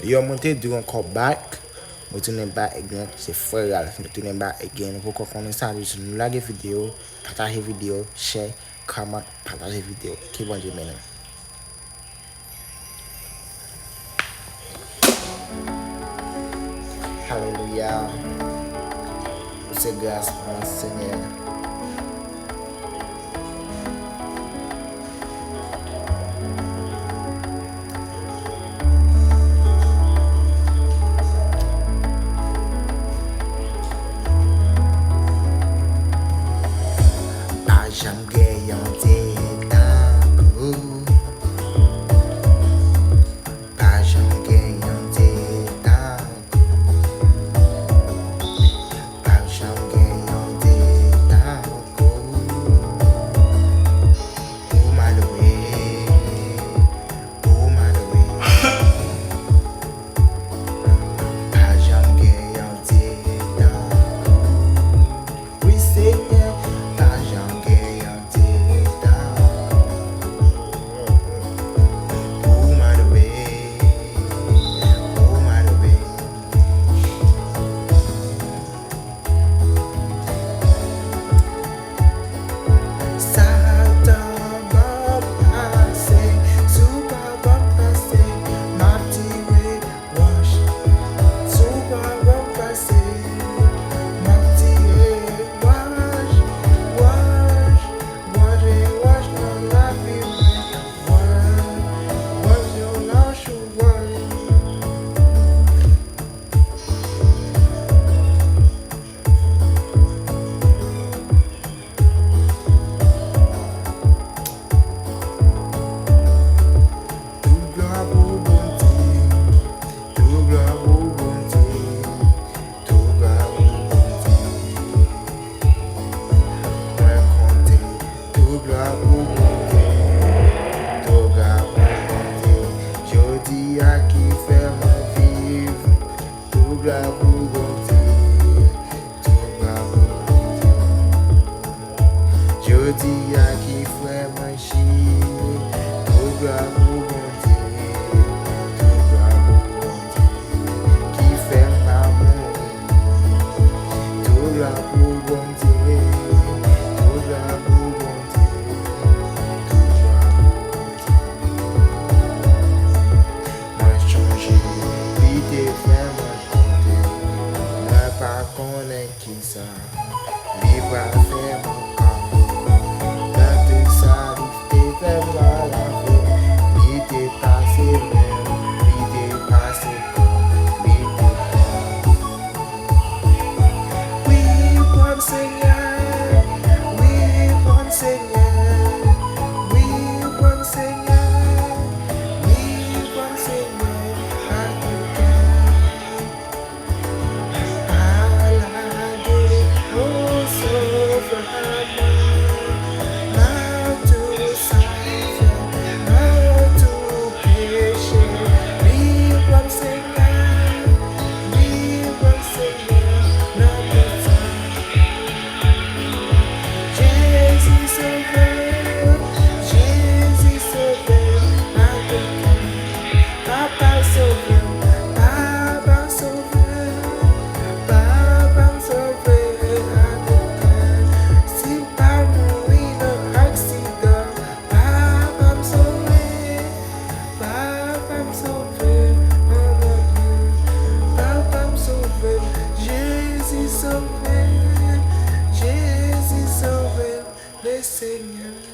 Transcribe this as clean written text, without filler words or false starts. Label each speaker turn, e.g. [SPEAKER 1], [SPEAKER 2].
[SPEAKER 1] You're monté durant encore back. Vous tournez back again. C'est frère. Vous tournez back again. Vous comprenez ça. Vous nous like vidéo, partagez vidéo, share, comment, partagez vidéo. Qui bon Dieu maintenant. Alléluia. C'est grâce pour le Seigneur. J'aime gayanter tanko. Pas j'aime gayanter tanko. Pas j'aime gayanter tanko. Oh my way, oh my way. Pas j'aime gayanter tanko. Oui Seigneur, pas j'aime Jodi a qui fait manchi, tout bravo bon Dieu, tout bravo bon Dieu, qui fait pas mourir, tout bravo bon Dieu, tout bravo bon Dieu, tout bravo bon Dieu. Moi changer, l'idée fait moi compter, moi pas connaître qui ça, lui pas faire mon
[SPEAKER 2] Jésus sauve le Seigneur.